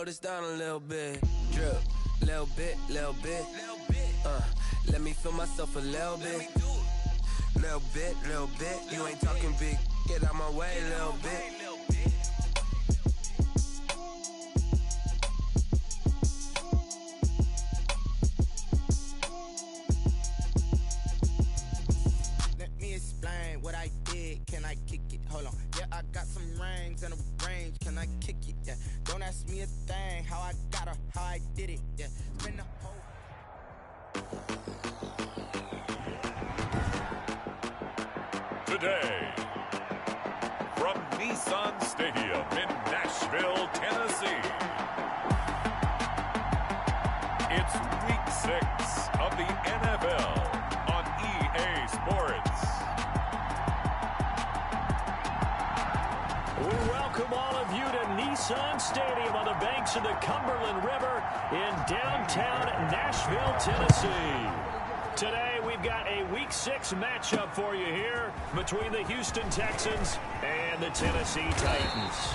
slow this down a little bit. Drip, little bit, little bit. Let me feel myself a little bit. Little bit, little bit. You ain't talking big. Get out my way, little bit. Let me explain what I did. Can I kick it? Hold on. Yeah, I got some rings and a range. Can I kick it? Yeah. Don't ask me a thing. How I got her, how I did it. Yeah. Spin the whole. Today, from Nissan Stadium in Nashville, Tennessee, it's Week 6 of the NFL on EA Sports. Welcome all of you to Nissan Stadium on the banks of the Cumberland River in downtown Nashville, Tennessee. Today, we've got a Week 6 matchup for you here between the Houston Texans and the Tennessee Titans.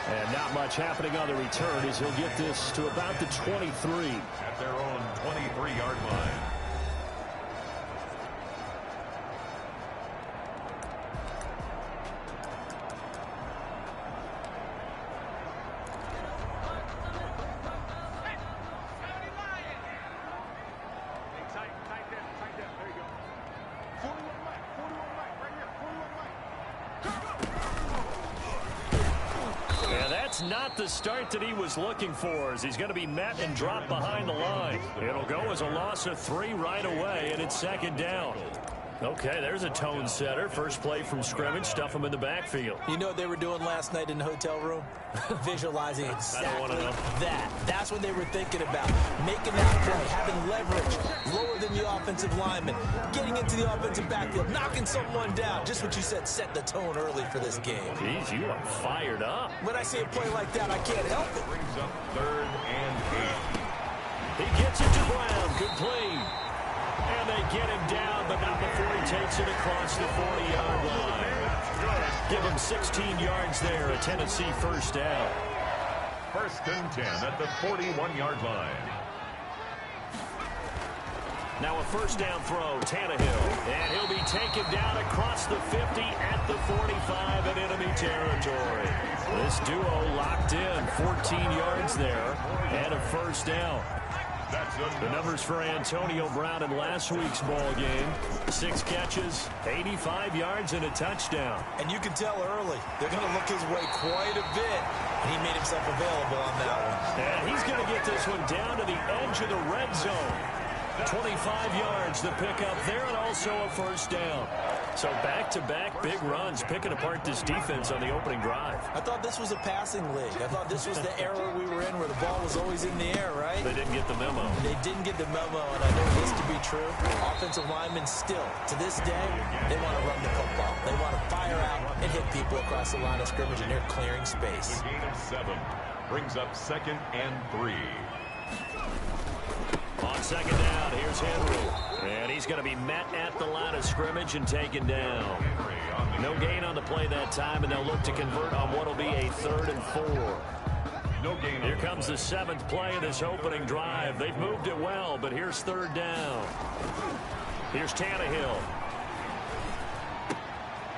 And not much happening on the return as he'll get this to about the 23. At their own 23-yard line. Not the start that he was looking for, as he's going to be met and dropped behind the line. It'll go as a loss of 3 right away, and it's second down. Okay, there's a tone setter. First play from scrimmage, stuff him in the backfield. You know what they were doing last night in the hotel room? Visualizing exactly that. That's what they were thinking about. Making that play, having leverage, lower than the offensive lineman, getting into the offensive backfield, knocking someone down. Just what you said, set the tone early for this game. Jeez, you are fired up. When I see a play like that, I can't help it. Brings up 3rd and 8. He gets it to Brown. Complete. And they get him down, but not before he takes it across the 40-yard line. Give him 16 yards there, a Tennessee first down. 1st and 10 at the 41-yard line. Now a first down throw, Tannehill. And he'll be taken down across the 50 at the 45 in enemy territory. This duo locked in, 14 yards there, and a first down. The numbers for Antonio Brown in last week's ball game: 6 catches, 85 yards, and a touchdown. And you can tell early they're going to look his way quite a bit, and he made himself available on that one. And he's going to get this one down to the edge of the red zone. 25 yards the pickup there, and also a first down. So back-to-back big runs, picking apart this defense on the opening drive. I thought this was a passing league. I thought this was the era we were in where the ball was always in the air, right? They didn't get the memo. They didn't get the memo, and I know this to be true. Offensive linemen still, to this day, they want to run the football. They want to fire out and hit people across the line of scrimmage, and they're clearing space. The gain of 7 brings up 2nd and 3. On second down, here's Henry. And he's going to be met at the line of scrimmage and taken down. No gain on the play that time, and they'll look to convert on what will be a 3rd and 4. No gain. Here comes the 7th play of this opening drive. They've moved it well, but here's 3rd down. Here's Tannehill.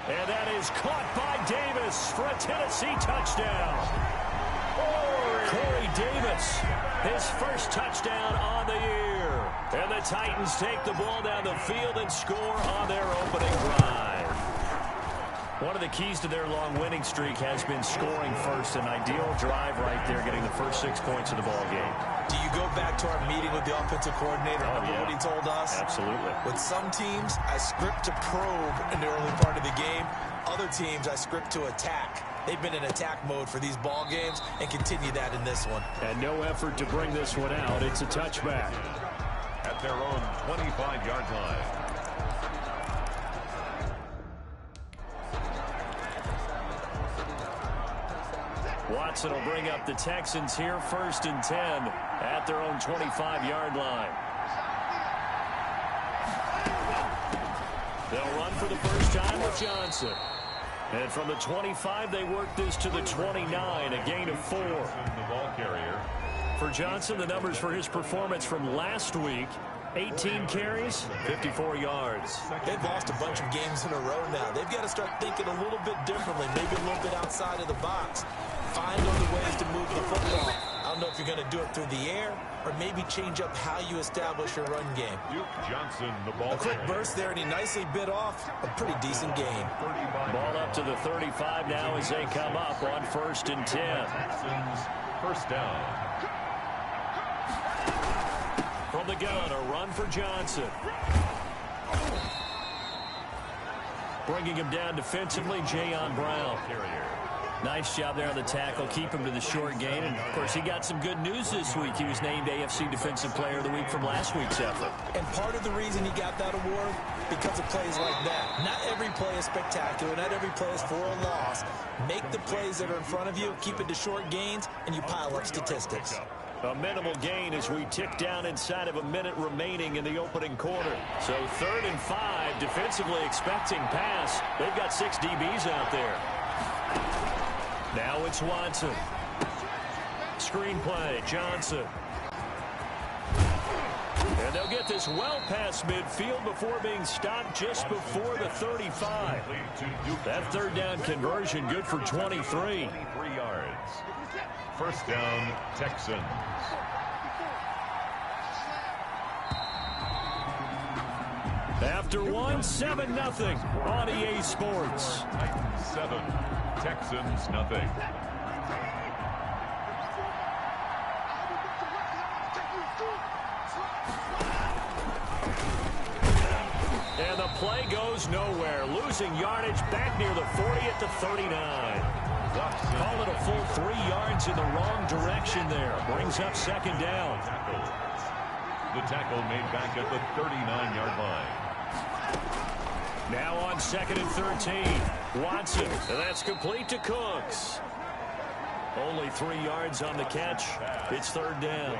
And that is caught by Davis for a Tennessee touchdown. Corey Davis, his first touchdown on the year. And the Titans take the ball down the field and score on their opening drive. One of the keys to their long winning streak has been scoring first. An ideal drive right there, getting the first 6 points of the ball game. Do you go back to our meeting with the offensive coordinator? Remember what he told us? Absolutely. With some teams, I script to probe in the early part of the game. Other teams, I script to attack. They've been in attack mode for these ball games and continue that in this one. And no effort to bring this one out. It's a touchback. At their own 25-yard line. Watson will bring up the Texans here, 1st and 10 at their own 25-yard line. They'll run for the first time with Johnson. And from the 25, they work this to the 29, a gain of 4. The ball carrier. For Johnson, the numbers for his performance from last week: 18 carries, 54 yards. They've lost a bunch of games in a row now. They've got to start thinking a little bit differently, maybe a little bit outside of the box. Find other ways to move the football. I don't know if you're going to do it through the air or maybe change up how you establish your run game. Duke Johnson, the ball A quick carrier. burst there, and he nicely bit off a pretty decent gain. Ball up to the 35 now as they come up on 1st and 10. Texans, first down. From the gun, a run for Johnson. Bringing him down defensively, Jayon Brown. Nice job there on the tackle. Keep him to the short gain. And, of course, he got some good news this week. He was named AFC Defensive Player of the Week from last week's effort. And part of the reason he got that award, because of plays like that. Not every play is spectacular. Not every play is for a loss. Make the plays that are in front of you, keep it to short gains, and you pile up statistics. A minimal gain as we tick down inside of a minute remaining in the opening quarter. So 3rd and 5, defensively expecting pass. They've got 6 DBs out there. Now it's Watson. Screen play, Johnson. And they'll get this well past midfield before being stopped just before the 35. That 3rd down conversion good for 23. 23 yards. First down, Texans. After one, 7-0 on EA Sports. Titans 7, Texans nothing. And the play goes nowhere. Losing yardage back near the 40 at the 39. Call it a full 3 yards in the wrong direction there. Brings up 2nd down. The tackle made back at the 39-yard line. Now on 2nd and 13. Watson. And that's complete to Cooks. Only 3 yards on the catch. It's 3rd down.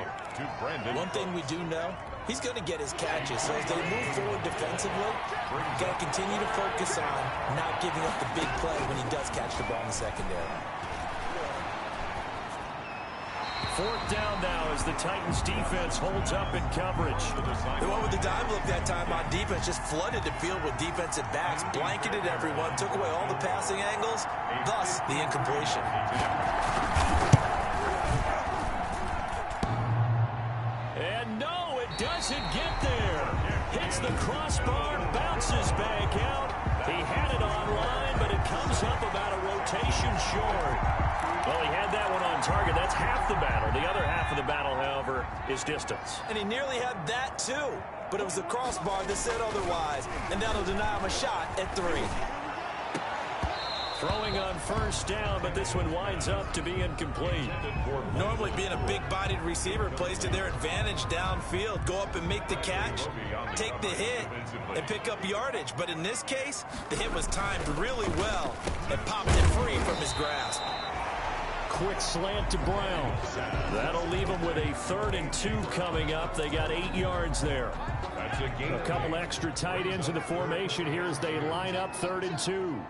One thing we do know, he's going to get his catches. So as they move forward defensively, got to continue to focus on not giving up the big play when he does catch the ball in the secondary. 4th down now as the Titans defense holds up in coverage. They went with the dime look that time on defense, just flooded the field with defensive backs, blanketed everyone, took away all the passing angles, thus the incompletion. And no, it doesn't get there. Hits the crossbar, bounces back out. He had it online, but it comes up about a rotation short. Well, he had that one on target. That's half the battle. The other half of the battle, however, is distance. And he nearly had that, too. But it was the crossbar that said otherwise. And that'll deny him a shot at 3. Throwing on 1st down, but this one winds up to be incomplete. Normally being a big-bodied receiver plays to their advantage downfield. Go up and make the catch, take the hit, and pick up yardage. But in this case, the hit was timed really well and popped it free from his grasp. Quick slant to Brown. That'll leave them with a 3rd and 2 coming up. They got 8 yards there. A couple extra tight ends in the formation here as they line up 3rd and 2.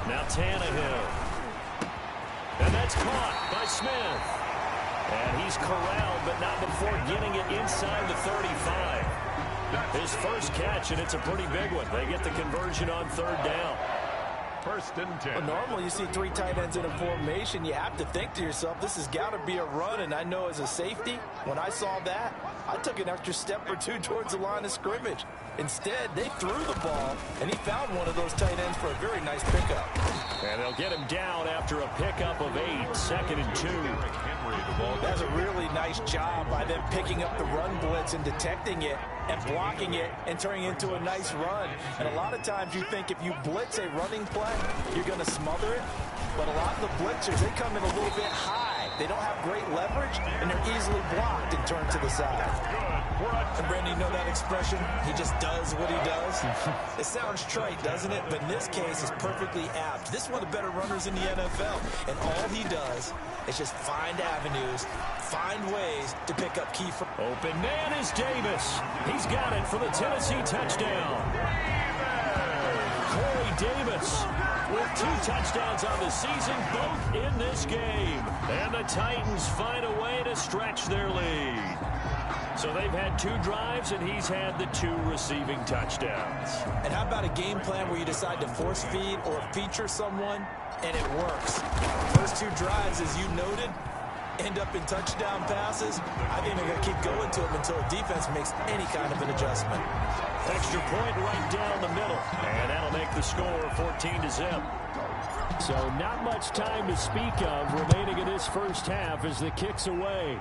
Now Tannehill. And that's caught by Smith. And he's corralled, but not before getting it inside the 35. His first catch, and it's a pretty big one. They get the conversion on 3rd down. 1st and 10. Well, normally you see 3 tight ends in a formation. You have to think to yourself, this has got to be a run. And I know as a safety, when I saw that, I took an extra step or 2 towards the line of scrimmage. Instead, they threw the ball, and he found one of those tight ends for a very nice pickup. And they'll get him down after a pickup of 8, 2nd and 2. That's a really nice job by them picking up the run blitz and detecting it and blocking it and turning it into a nice run. And a lot of times you think if you blitz a running play, you're going to smother it. But a lot of the blitzers, they come in a little bit high. They don't have great leverage, and they're easily blocked and turned to the side. And Brandon, you know that expression? He just does what he does. It sounds trite, doesn't it? But in this case, it's perfectly apt. This is one of the better runners in the NFL. And all he does It's just find avenues, find ways to pick up key. Open man is Davis. He's got it for the Tennessee touchdown. Corey Davis with 2 touchdowns on the season, both in this game. And the Titans find a way to stretch their lead. So they've had 2 drives, and he's had the 2 receiving touchdowns. And how about a game plan where you decide to force feed or feature someone, and it works? First 2 drives, as you noted, end up in touchdown passes. I think they're going to keep going to them until the defense makes any kind of an adjustment. Extra point right down the middle, and that'll make the score 14-0. So not much time to speak of remaining in this first half as the kick's away.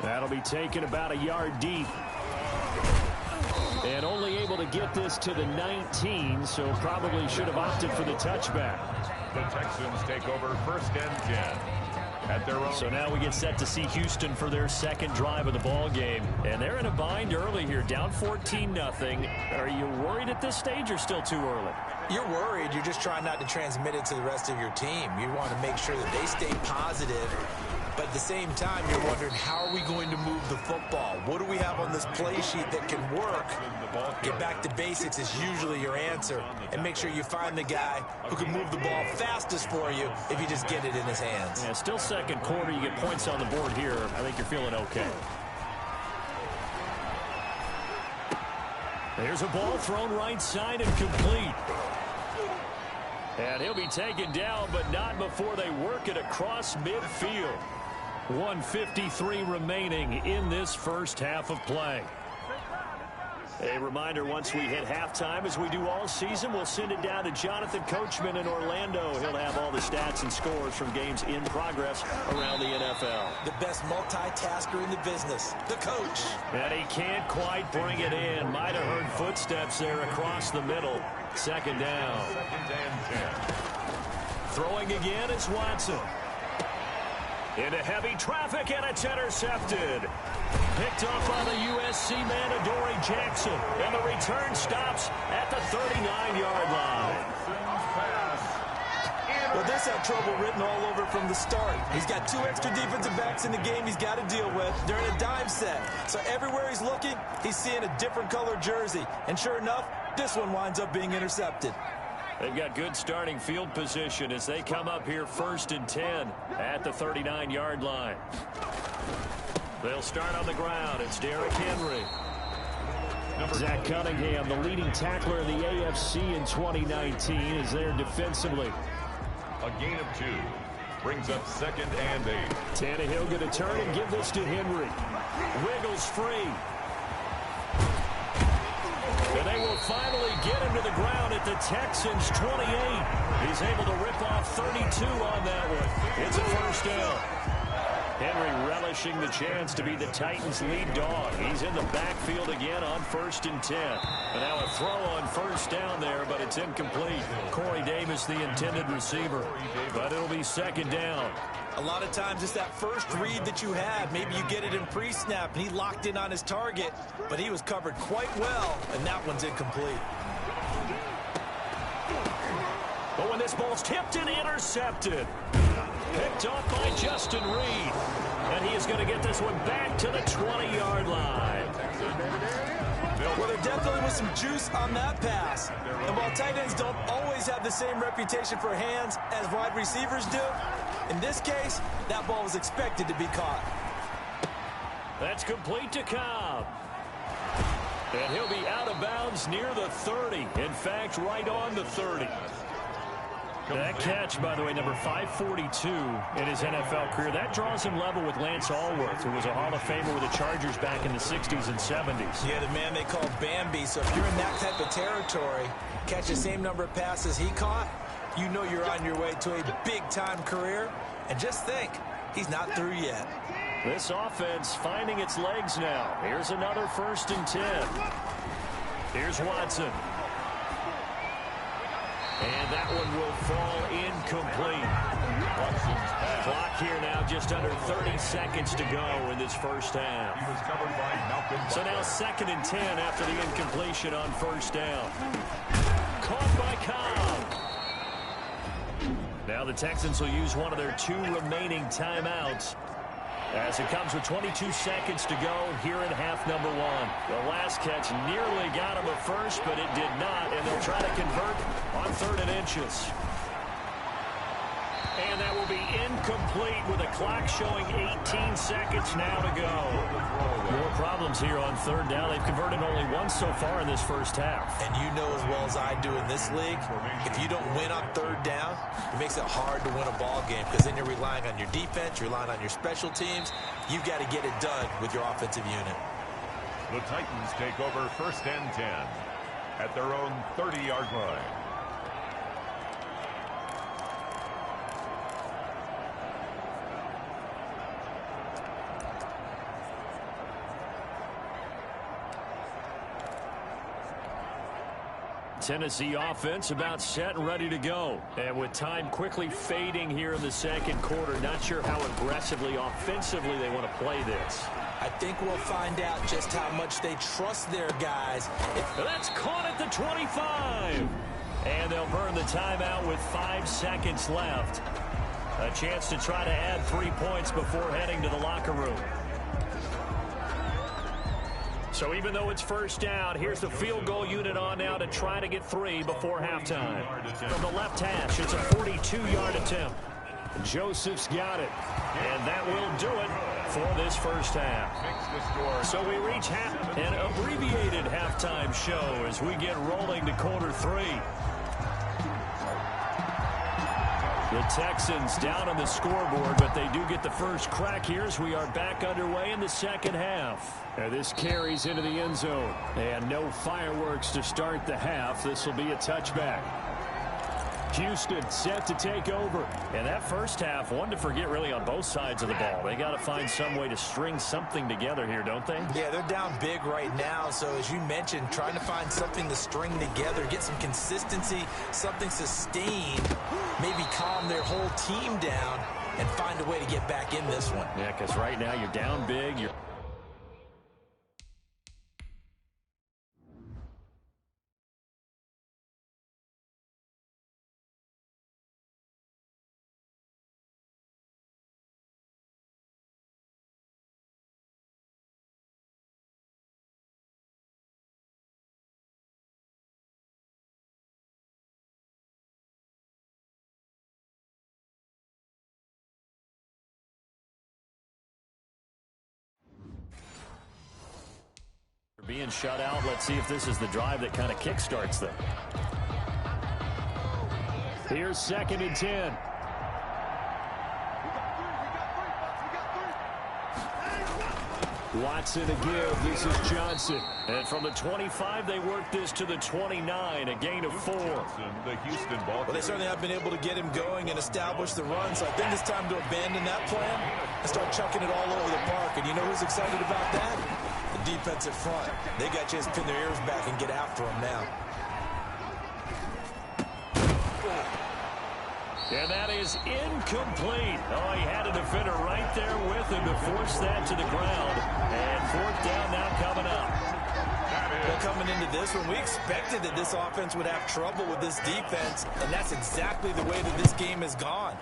That'll be taken about a yard deep. And only able to get this to the 19, so probably should have opted for the touchback. The Texans take over 1st and 10. At their own. So now we get set to see Houston for their second drive of the ball game. And they're in a bind early here, down 14-0. Are you worried at this stage or still too early? You're worried. You're just trying not to transmit it to the rest of your team. You want to make sure that they stay positive. But at the same time, you're wondering, how are we going to move the football? What do we have on this play sheet that can work? Get back to basics is usually your answer. And make sure you find the guy who can move the ball fastest for you if you just get it in his hands. Yeah, still second quarter. You get points on the board here. I think you're feeling okay. There's a ball thrown right side and complete. And he'll be taken down, but not before they work it across midfield. 1:53 remaining in this first half of play. A reminder, once we hit halftime, as we do all season, we'll send it down to Jonathan Coachman in Orlando. He'll have all the stats and scores from games in progress around the NFL. The best multitasker in the business, the coach. And he can't quite bring it in. Might have heard footsteps there across the middle. Second down. 2nd and 10. Throwing again is Watson. Into heavy traffic, and it's intercepted. Picked off by the USC man, Adoree Jackson. And the return stops at the 39-yard line. Well, this had trouble written all over from the start. He's got 2 extra defensive backs in the game he's got to deal with. They're in a dime set. So everywhere he's looking, he's seeing a different color jersey. And sure enough, this one winds up being intercepted. They've got good starting field position as they come up here 1st and 10 at the 39-yard line. They'll start on the ground. It's Derrick Henry. Zach Cunningham, the leading tackler in the AFC in 2019, is there defensively. A gain of 2. Brings up 2nd and 8. Tannehill going to turn and give this to Henry. Wiggles free. And they will finally get him to the ground at the Texans' 28. He's able to rip off 32 on that one. It's a first down. Henry relishing the chance to be the Titans' lead dog. He's in the backfield again on 1st and 10. And now a throw on first down there, but it's incomplete. Corey Davis, the intended receiver. But it'll be 2nd down. A lot of times it's that first read that you had. Maybe you get it in pre-snap, and he locked in on his target, but he was covered quite well, and that one's incomplete. But when this ball's tipped and intercepted, picked off by Justin Reed, and he is going to get this one back to the 20-yard line. Well, there definitely was some juice on that pass. And while tight ends don't always have the same reputation for hands as wide receivers do, in this case, that ball was expected to be caught. That's complete to Cobb. And he'll be out of bounds near the 30. In fact, right on the 30. That catch, by the way, number 542 in his NFL career, that draws him level with Lance Allworth, who was a Hall of Famer with the Chargers back in the 60s and 70s. Yeah, the man they called Bambi. So if you're in that type of territory, catch the same number of passes he caught, you know you're on your way to a big-time career. And just think, he's not through yet. This offense finding its legs now. Here's another 1st and 10. Here's Watson. And that one will fall incomplete. Clock here now, just under 30 seconds to go in this first half. He was covered by Malcolm. So now 2nd and 10 after the incompletion on first down. Caught by Cobb. Now Now the Texans will use one of their 2 remaining timeouts as it comes with 22 seconds to go here in half number 1. The last catch nearly got him a first, but it did not, and they'll try to convert on 3rd and inches. And that will be incomplete with a clock showing 18 seconds now to go. More problems here on 3rd down. They've converted only once so far in this first half. And you know as well as I do in this league, if you don't win on 3rd down, it makes it hard to win a ball game because then you're relying on your defense, you're relying on your special teams. You've got to get it done with your offensive unit. The Titans take over 1st and 10 at their own 30-yard line. Tennessee offense about set and ready to go. And with time quickly fading here in the 2nd quarter, not sure how aggressively, offensively they want to play this. I think we'll find out just how much they trust their guys. That's caught at the 25. And they'll burn the timeout with 5 seconds left. A chance to try to add 3 points before heading to the locker room. So even though it's 1st down, here's the field goal unit on now to try to get 3 before halftime. From the left hash, it's a 42-yard attempt. Joseph's got it. And that will do it for this first half. So we reach an abbreviated halftime show as we get rolling to quarter 3. The Texans down on the scoreboard, but they do get the first crack here as we are back underway in the 2nd half. And this carries into the end zone. And no fireworks to start the half. This will be a touchback. Houston set to take over. And that first half, one to forget really on both sides of the ball. They got to find some way to string something together here, don't they? Yeah, they're down big right now. So as you mentioned, trying to find something to string together, get some consistency, something sustained, maybe calm their whole team down and find a way to get back in this one. Yeah, because right now you're down big. You're being shut out. Let's see if this is the drive that kind of kickstarts them. Here's 2nd and 10. Watson to give. This is Johnson. And from the 25, they work this to the 29, a gain of 4. The Houston ball. Well, they certainly have been able to get him going and establish the run, so I think it's time to abandon that plan and start chucking it all over the park. And you know who's excited about that? The defensive front. They got a chance to pin their ears back and get after him now. And that is incomplete. Oh, he had a defender right there with him to force that to the ground. And 4th down now coming up. Well, coming into this one, we expected that this offense would have trouble with this defense, and that's exactly the way that this game has gone.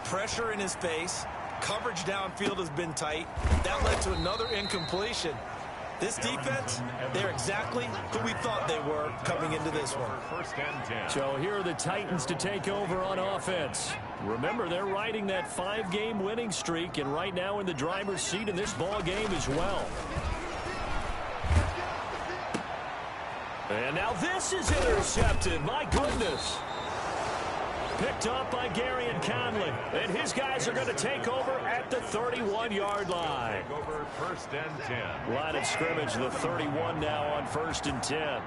Pressure in his face. Coverage downfield has been tight. That led to another incompletion. This defense, they're exactly who we thought they were coming into this one. 1st and 10. So here are the Titans to take over on offense. Remember, they're riding that 5-game winning streak, and right now in the driver's seat in this ball game as well. And now this is intercepted. My goodness. Picked up by Gary and Conley. And his guys are going to take over at the 31-yard line. Take over 1st and 10. Line of scrimmage, the 31 now on 1st and 10.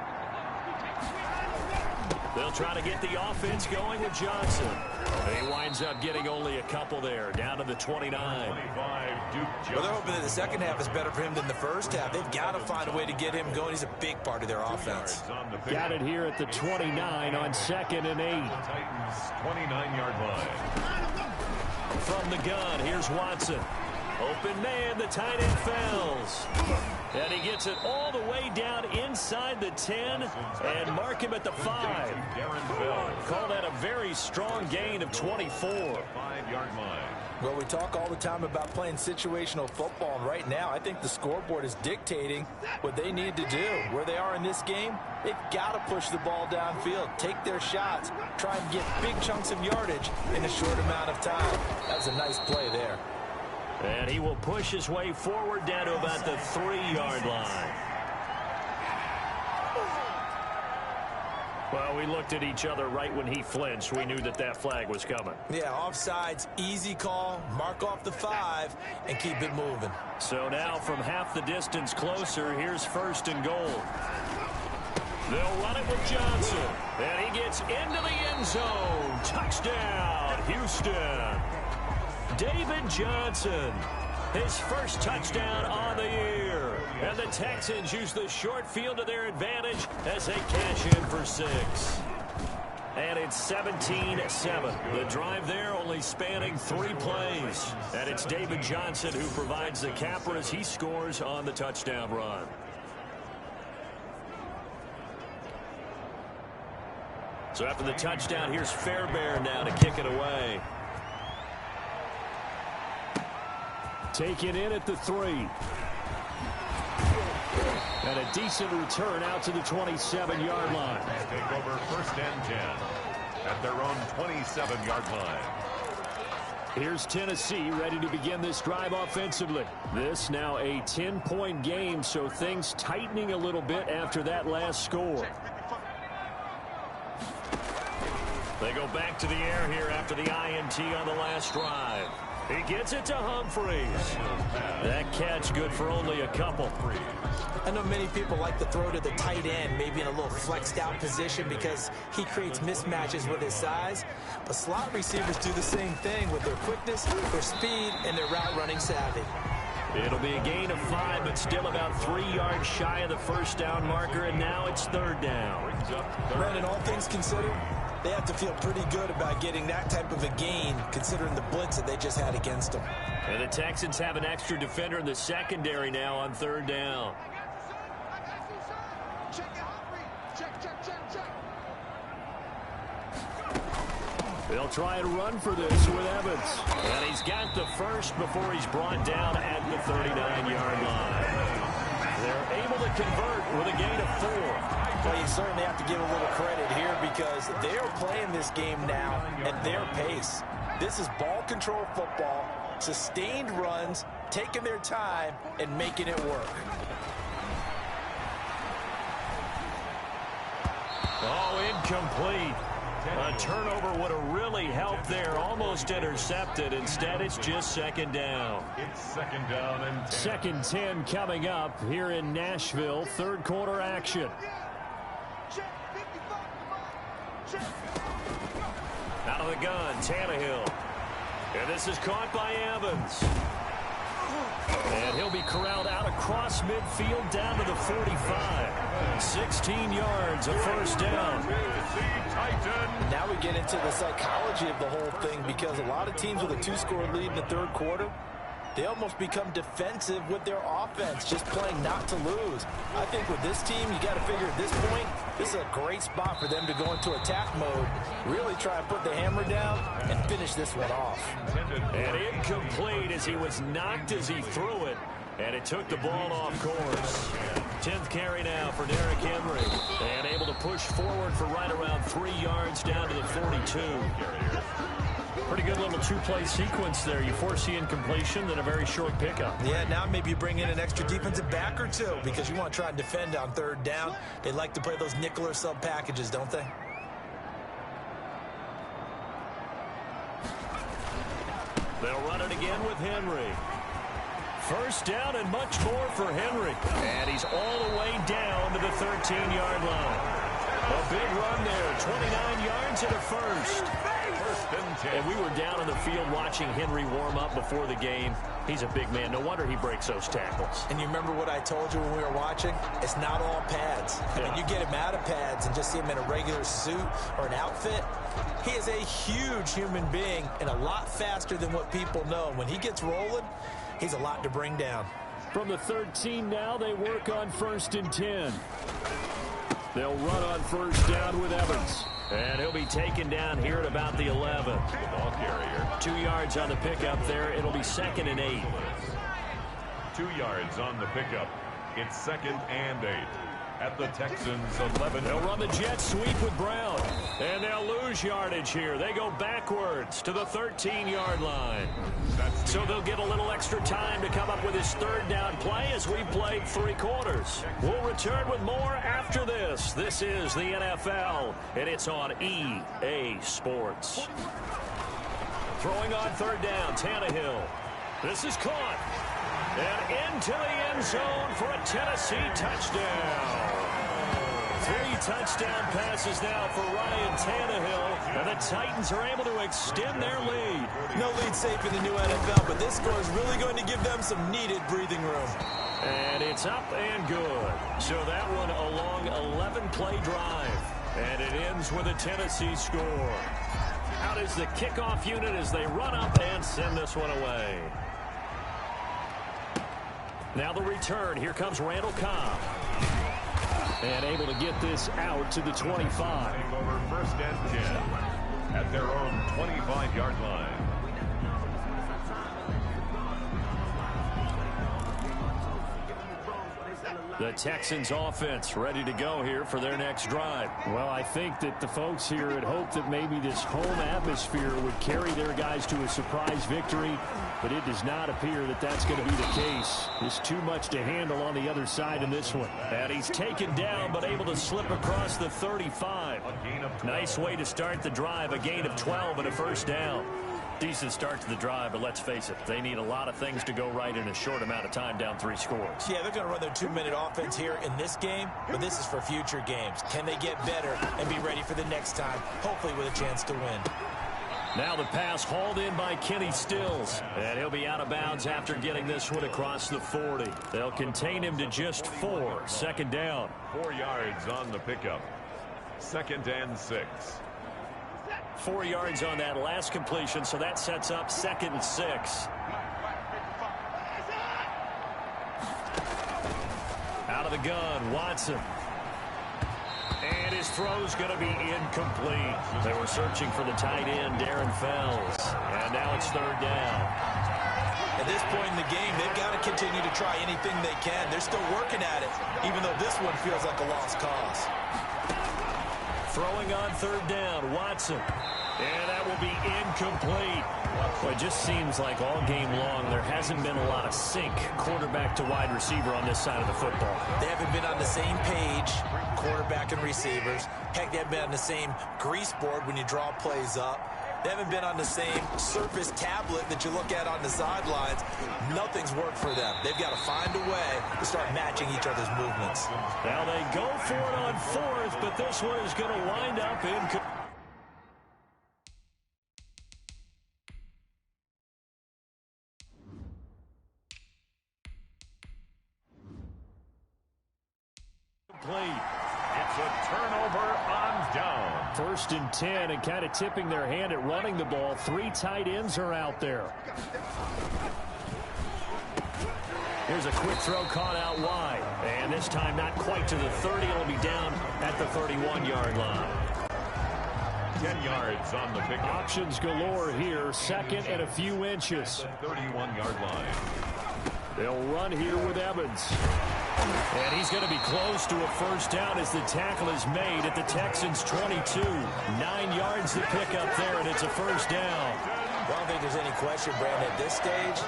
They'll try to get the offense going with Johnson. And he winds up getting only a couple there, down to the 29. Well, they're hoping that the second half is better for him than the first half. They've got to find a way to get him going. He's a big part of their offense. Got it here at the 29 on 2nd and 8. Titans 29-yard line. From the gun, here's Watson. Open man, the tight end fells. And he gets it all the way down inside the 10 and mark him at the 5. Call that a very strong gain of 24. 5-yard line. Well, we talk all the time about playing situational football, and right now I think the scoreboard is dictating what they need to do. Where they are in this game, they've got to push the ball downfield, take their shots, try and get big chunks of yardage in a short amount of time. That was a nice play there. And he will push his way forward down to about the 3-yard line. Well, we looked at each other right when he flinched. We knew that that flag was coming. Yeah, offsides, easy call, mark off the 5, and keep it moving. So now from half the distance closer, here's 1st and goal. They'll run it with Johnson. And he gets into the end zone. Touchdown, Houston. David Johnson, his first touchdown on the year. And the Texans use the short field to their advantage as they cash in for 6. And it's 17-7. The drive there only spanning 3 plays. And it's David Johnson who provides the capper as he scores on the touchdown run. So after the touchdown, here's Fairbairn now to kick it away. Take it in at the 3. And a decent return out to the 27-yard line. Take over 1st and 10 at their own 27-yard line. Here's Tennessee ready to begin this drive offensively. This now a 10-point game, so things tightening a little bit after that last score. They go back to the air here after the INT on the last drive. He gets it to Humphreys. That catch good for only a couple. I know many people like to throw to the tight end, maybe in a little flexed out position because he creates mismatches with his size. But slot receivers do the same thing with their quickness, their speed, and their route running savvy. It'll be a gain of 5, but still about 3 yards shy of the 1st down marker, and now it's 3rd down. Brandon, all things considered, they have to feel pretty good about getting that type of a gain, considering the blitz that they just had against them. And the Texans have an extra defender in the secondary now on 3rd down. They'll try and run for this with Evans. And he's got the first before he's brought down at the 39-yard line. They're able to convert with a gain of 4. Well, you certainly have to give a little credit here because they're playing this game now at their pace. This is ball control football, sustained runs, taking their time, and making it work. Oh, incomplete. A turnover would have really helped there, almost intercepted. Instead, it's just 2nd down. It's 2nd down and 10. 2nd 10 coming up here in Nashville. 3rd quarter action. Out of the gun, Tannehill. And this is caught by Evans. And he'll be corralled out across midfield down to the 45. 16 yards, a 1st down. Now we get into the psychology of the whole thing because a lot of teams with a 2-score lead in the 3rd quarter, they almost become defensive with their offense, just playing not to lose. I think with this team, you got to figure at this point, this is a great spot for them to go into attack mode, really try and put the hammer down and finish this one off. And incomplete as he was knocked as he threw it, and it took the ball off course. 10th carry now for Derrick Henry, and able to push forward for right around 3 yards down to the 42. Pretty good little 2-play sequence there. You force the incompletion, then a very short pickup. Yeah, now maybe you bring in an extra defensive back or 2 because you want to try and defend on 3rd down. They like to play those nickel or sub packages, don't they? They'll run it again with Henry. 1st down and much more for Henry. And he's all the way down to the 13-yard line. A big run there, 29 yards and a 1st. And we were down on the field watching Henry warm up before the game. He's a big man. No wonder he breaks those tackles. And you remember what I told you when we were watching? It's not all pads. I mean, you get him out of pads and just see him in a regular suit or an outfit. He is a huge human being and a lot faster than what people know. When he gets rolling, he's a lot to bring down. From the 13 now, they work on 1st and 10. They'll run on 1st down with Evans. And he'll be taken down here at about the 11. The ball carrier. 2 yards on the pickup there. It'll be 2nd and 8. 2 yards on the pickup. It's 2nd and 8. At the Texans 11. They'll run the jet sweep with Brown. And they'll lose yardage here. They go backwards to the 13-yard line. So they'll get a little extra time to come up with his 3rd down play as we've played 3 quarters. We'll return with more after this. This is the NFL, and it's on EA Sports. Throwing on 3rd down, Tannehill. This is caught. And into the end zone for a Tennessee touchdown. 3 touchdown passes now for Ryan Tannehill, and the Titans are able to extend their lead. No lead safe in the new NFL, but this score is really going to give them some needed breathing room. And it's up and good. So that one a long 11-play drive, and it ends with a Tennessee score. Out is the kickoff unit as they run up and send this one away. Now the return. Here comes Randall Cobb. And able to get this out to the 25. Over 1st and 10 at their own 25-yard line. The Texans offense ready to go here for their next drive. Well, I think that the folks here had hoped that maybe this home atmosphere would carry their guys to a surprise victory, but it does not appear that that's going to be the case. There's too much to handle on the other side in this one. And he's taken down, but able to slip across the 35. Nice way to start the drive, a gain of 12 and a 1st down. Decent start to the drive, but let's face it, they need a lot of things to go right in a short amount of time, down 3 scores. Yeah, they're going to run their 2-minute offense here in this game, but this is for future games. Can they get better and be ready for the next time, hopefully with a chance to win? Now the pass hauled in by Kenny Stills, and he'll be out of bounds after getting this one across the 40. They'll contain him to just 4, 2nd down. 4 yards on the pickup. 2nd and 6. 4 yards on that last completion, so that sets up 2nd and 6. Out of the gun, Watson. And his throw's going to be incomplete. They were searching for the tight end, Darren Fells. And now it's 3rd down. At this point in the game, they've got to continue to try anything they can. They're still working at it, even though this one feels like a lost cause. Throwing on 3rd down, Watson. And that will be incomplete. Well, it just seems like all game long there hasn't been a lot of sync quarterback to wide receiver on this side of the football. They haven't been on the same page, quarterback and receivers. Heck, they haven't been on the same grease board when you draw plays up. They haven't been on the same Surface tablet that you look at on the sidelines. Nothing's worked for them. They've got to find a way to start matching each other's movements. Now they go for it on 4th, but this one is going to wind up in... It's a turnover on down. 1st and 10, and kind of tipping their hand at running the ball. 3 tight ends are out there. Here's a quick throw caught out wide. And this time not quite to the 30. It'll be down at the 31-yard line. 10 yards on the pickup. Options galore here. 2nd and a few inches. 31-yard line. They'll run here with Evans. And he's going to be close to a 1st down as the tackle is made at the Texans' 22. 9 yards to pick up there, and it's a 1st down. Well, I don't think there's any question, Brandon, at this stage,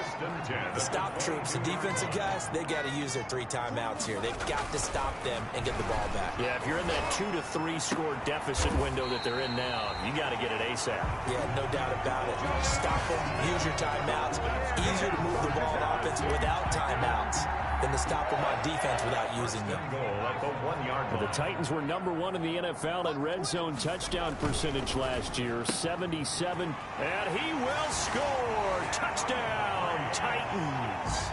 the stop troops, the defensive guys, they got to use their 3 timeouts here. They've got to stop them and get the ball back. Yeah, if you're in that 2 to 3 score deficit window that they're in now, you got to get it ASAP. Yeah, no doubt about it. Stop them, use your timeouts. Easier to move the ball on offense without timeouts than to stop them on defense without using them. The Titans were number 1 in the NFL in red zone touchdown percentage last year, 77. And he will score. Touchdown, Titans.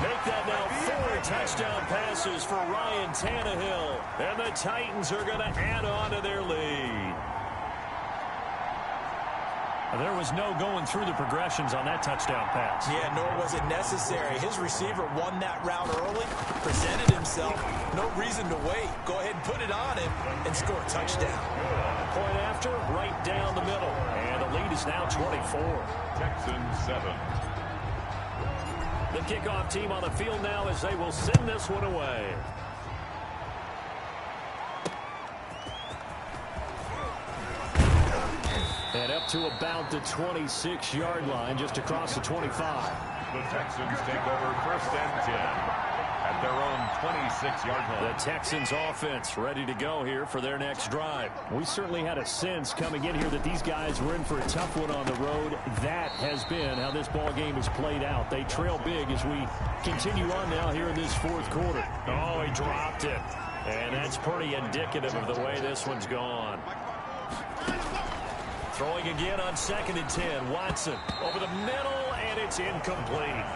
Make that now 4 touchdown passes for Ryan Tannehill. And the Titans are going to add on to their lead. There was no going through the progressions on that touchdown pass. Yeah, nor was it necessary. His receiver won that route early, presented himself. No reason to wait. Go ahead and put it on him and score a touchdown. Point after, right down the middle. And the lead is now 24. Texans 7. The kickoff team on the field now as they will send this one away. And up to about the 26-yard line, just across the 25. The Texans take over 1st and 10 at their own 26-yard line. The Texans offense ready to go here for their next drive. We certainly had a sense coming in here that these guys were in for a tough one on the road. That has been how this ball game has played out. They trail big as we continue on now here in this 4th quarter. Oh, he dropped it. And that's pretty indicative of the way this one's gone. Throwing again on 2nd and 10. Watson over the middle, and it's incomplete.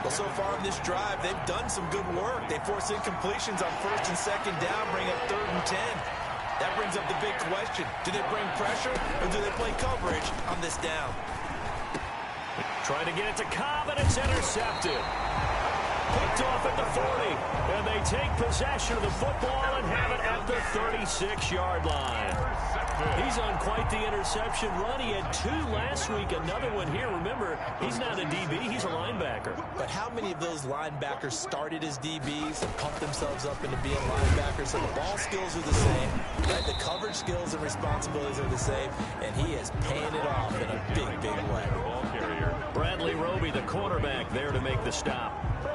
Well, so far in this drive, they've done some good work. They force incompletions on 1st and 2nd down, bring up 3rd and 10. That brings up the big question. Do they bring pressure, or do they play coverage on this down? Trying to get it to Cobb, and it's intercepted. Picked off at the 40, and they take possession of the football and have it at the 36-yard line. He's on quite the interception run. He had 2 last week, another one here. Remember, he's not a DB, he's a linebacker. But how many of those linebackers started as DBs and pumped themselves up into being linebackers? So the ball skills are the same, right? The coverage skills and responsibilities are the same, and he is paying it off in a big, big way. Ball carrier. Bradley Roby, the cornerback, there to make the stop.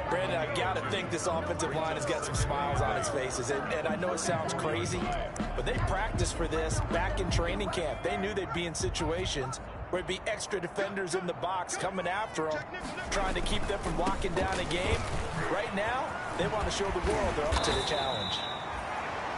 Brandon, I've got to think this offensive line has got some smiles on its faces. And I know it sounds crazy, but they practiced for this back in training camp. They knew they'd be in situations where it'd be extra defenders in the box coming after them, trying to keep them from locking down a game. Right now, they want to show the world they're up to the challenge.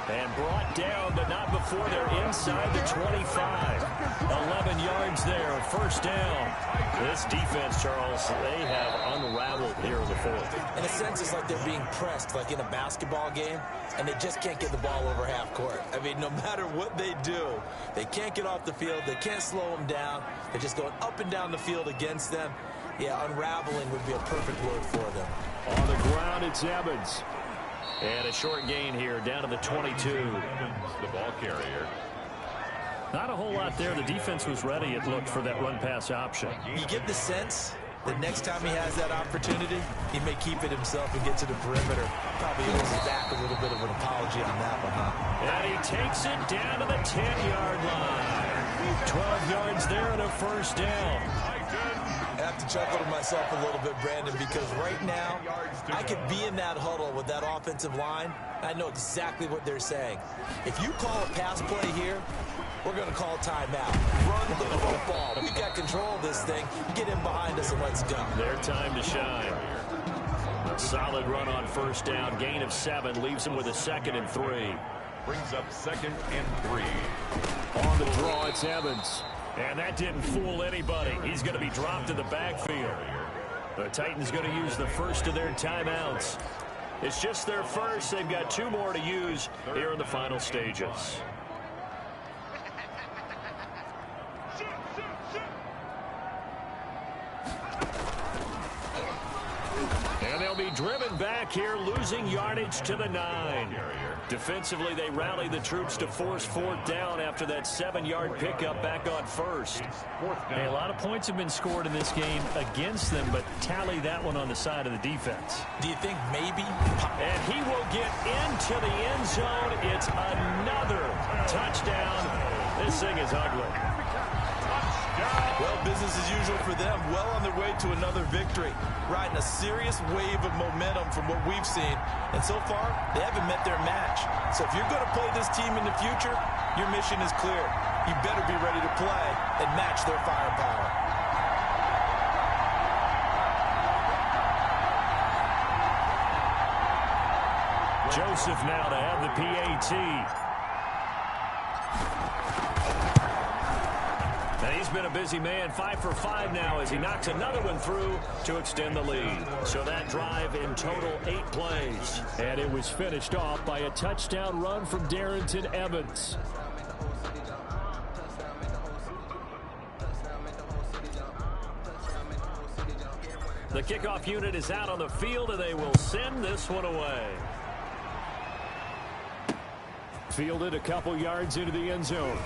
And brought down, but not before they're inside the 25. 11 yards there, 1st down. This defense, Charles, they have unraveled here in the 4th. In a sense, it's like they're being pressed, like in a basketball game, and they just can't get the ball over half court. I mean, no matter what they do, they can't get off the field. They can't slow them down. They're just going up and down the field against them. Yeah, unraveling would be a perfect word for them. On the ground, it's Evans. And a short gain here, down to the 22. The ball carrier. Not a whole lot there. The defense was ready, it looked, for that run-pass option. You get the sense that next time he has that opportunity, he may keep it himself and get to the perimeter. Probably owes back a little bit of an apology on that one, huh? And he takes it down to the 10-yard line. 12 yards there and a 1st down. I have to chuckle to myself a little bit, Brandon, because right now I could be in that huddle with that offensive line. I know exactly what they're saying. If you call a pass play here, we're going to call a timeout. Run the football. We got control of this thing. Get in behind us and let's go. Their time to shine. A solid run on 1st down. Gain of 7 leaves him with a 2nd and 3. Brings up 2nd and 3. On the draw, it's Evans. And that didn't fool anybody. He's going to be dropped in the backfield. The Titans going to use the first of their timeouts. It's just their first. They've got 2 more to use here in the final stages. And they'll be driven back here, losing yardage to the 9. Defensively, they rally the troops to force 4th down after that 7-yard pickup back on 1st. Hey, a lot of points have been scored in this game against them, but tally that one on the side of the defense. Do you think maybe? And he will get into the end zone. It's another touchdown. This thing is ugly. Well, business as usual for them. Well on their way to another victory. Riding a serious wave of momentum from what we've seen. And so far, they haven't met their match. So if you're going to play this team in the future, your mission is clear. You better be ready to play and match their firepower. Joseph now to have the PAT. And he's been a busy man, 5 for 5 now as he knocks another one through to extend the lead. So that drive in total 8 plays. And it was finished off by a touchdown run from Darrington Evans. The kickoff unit is out on the field, and they will send this one away. Fielded a couple yards into the end zone.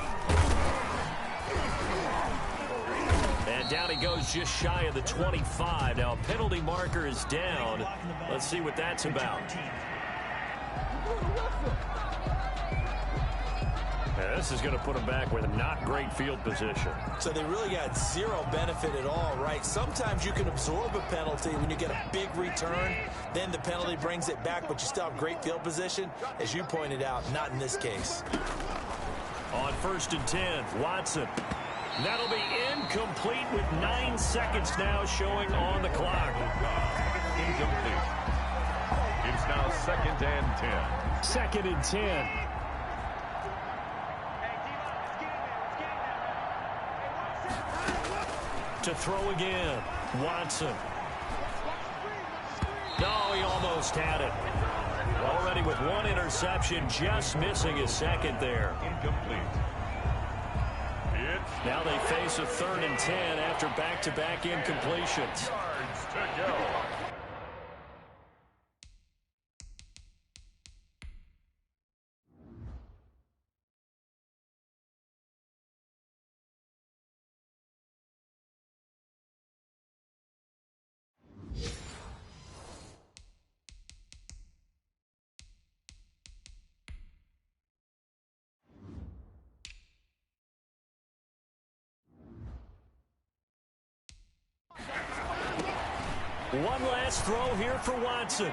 And down he goes just shy of the 25. Now a penalty marker is down. Let's see what that's about. Yeah, this is going to put them back with not great field position. So they really got zero benefit at all, right? Sometimes you can absorb a penalty when you get a big return. Then the penalty brings it back, but you still have great field position. As you pointed out, not in this case. On 1st and 10, Watson. That'll be incomplete with 9 seconds now showing on the clock. Incomplete. It's now 2nd and 10. 2nd and 10. To throw again, Watson. No, he almost had it. Already with 1 interception, just missing his 2nd there. Incomplete. Now they face a 3rd and 10 after back-to-back incompletions. Yards to go. One last throw here for Watson.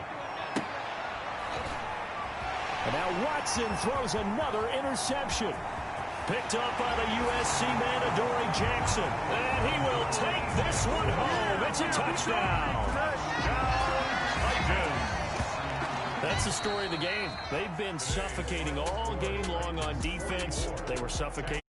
And now Watson throws another interception. Picked up by the USC man, Adoree Jackson. And he will take this one home. It's a touchdown. That's the story of the game. They've been suffocating all game long on defense. They were suffocating.